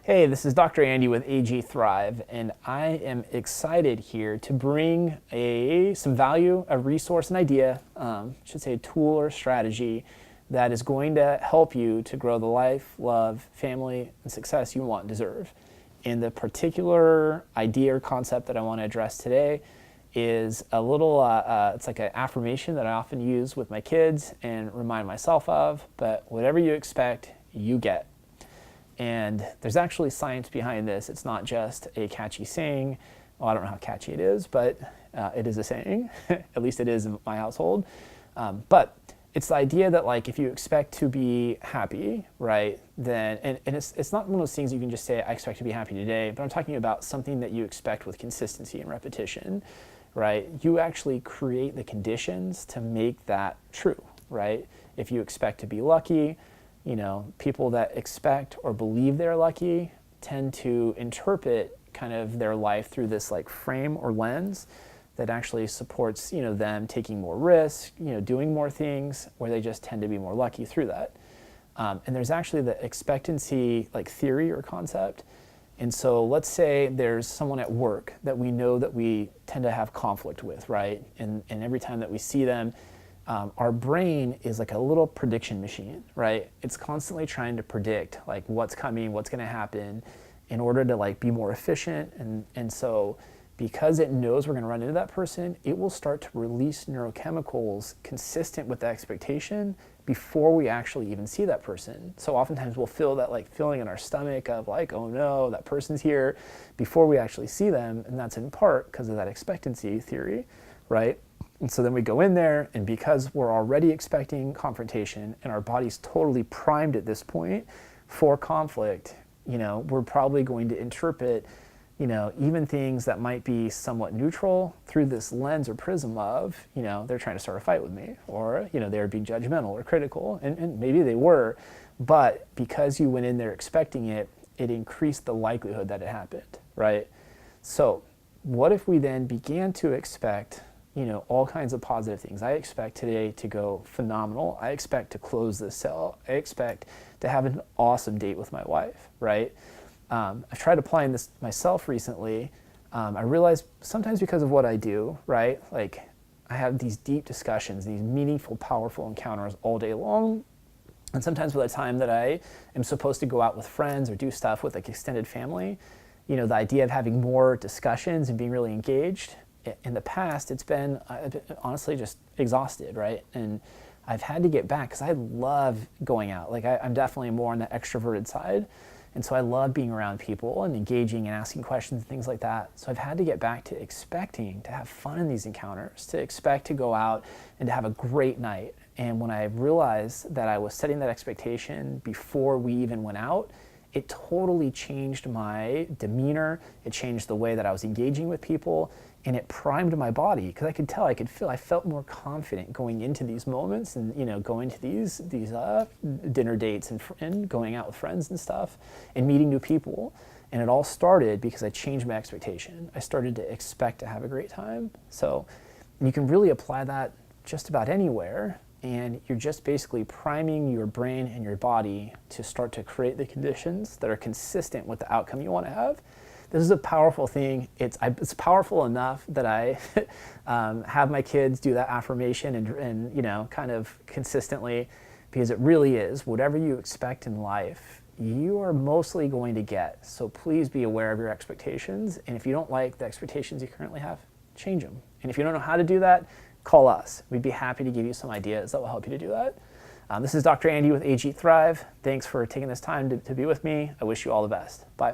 Hey, this is Dr. Andy with AG Thrive, and I am excited here to bring some value, a resource, an idea, should say a tool or strategy that is going to help you to grow the life, love, family, and success you want and deserve. And the particular idea or concept that I want to address today is a little, it's like an affirmation that I often use with my kids and remind myself of, but whatever you expect, you get. And there's actually science behind this. It's not just a catchy saying. Well, I don't know how catchy it is, but it is a saying. At least it is in my household. But it's the idea that, like, if you expect to be happy, right, then, and it's not one of those things you can just say, I expect to be happy today, but I'm talking about something that you expect with consistency and repetition, right? You actually create the conditions to make that true, right? If you expect to be lucky, you know, people that expect or believe they're lucky tend to interpret kind of their life through this like frame or lens that actually supports, you know, them taking more risk, you know, doing more things, where they just tend to be more lucky through that. And there's actually the expectancy like theory or concept. And so let's say there's someone at work that we know that we tend to have conflict with, right? And every time that we see them, our brain is like a little prediction machine, right? It's constantly trying to predict like what's coming, what's going to happen in order to like be more efficient. And so because it knows we're going to run into that person, it will start to release neurochemicals consistent with the expectation before we actually even see that person. So oftentimes we'll feel that like feeling in our stomach of like, oh no, that person's here, before we actually see them. And that's in part because of that expectancy theory, right? And so then we go in there, and because we're already expecting confrontation and our body's totally primed at this point for conflict, you know, we're probably going to interpret, you know, even things that might be somewhat neutral through this lens or prism of, you know, they're trying to start a fight with me, or, you know, they're being judgmental or critical, and maybe they were, but because you went in there expecting it, it increased the likelihood that it happened, right? So what if we then began to expect, you know, all kinds of positive things? I expect today to go phenomenal. I expect to close this sale. I expect to have an awesome date with my wife, right? I've tried applying this myself recently. I realized sometimes because of what I do, right? Like I have these deep discussions, these meaningful, powerful encounters all day long. And sometimes by the time that I am supposed to go out with friends or do stuff with like extended family, you know, the idea of having more discussions and being really engaged, in the past, I've been honestly just exhausted, right? And I've had to get back because I love going out. Like I'm definitely more on the extroverted side. And so I love being around people and engaging and asking questions and things like that. So I've had to get back to expecting to have fun in these encounters, to expect to go out and to have a great night. And when I realized that I was setting that expectation before we even went out, it totally changed my demeanor. It changed the way that I was engaging with people, and it primed my body because I could tell, I felt more confident going into these moments, and you know, going to these dinner dates and going out with friends and stuff, and meeting new people. And it all started because I changed my expectation. I started to expect to have a great time. So you can really apply that just about anywhere. And you're just basically priming your brain and your body to start to create the conditions that are consistent with the outcome you want to have. This is a powerful thing. It's powerful enough that I have my kids do that affirmation and you know, kind of consistently, because it really is, whatever you expect in life, you are mostly going to get. So please be aware of your expectations. And if you don't like the expectations you currently have, change them. And if you don't know how to do that, call us. We'd be happy to give you some ideas that will help you to do that. This is Dr. Andy with AG Thrive. Thanks for taking this time to be with me. I wish you all the best. Bye.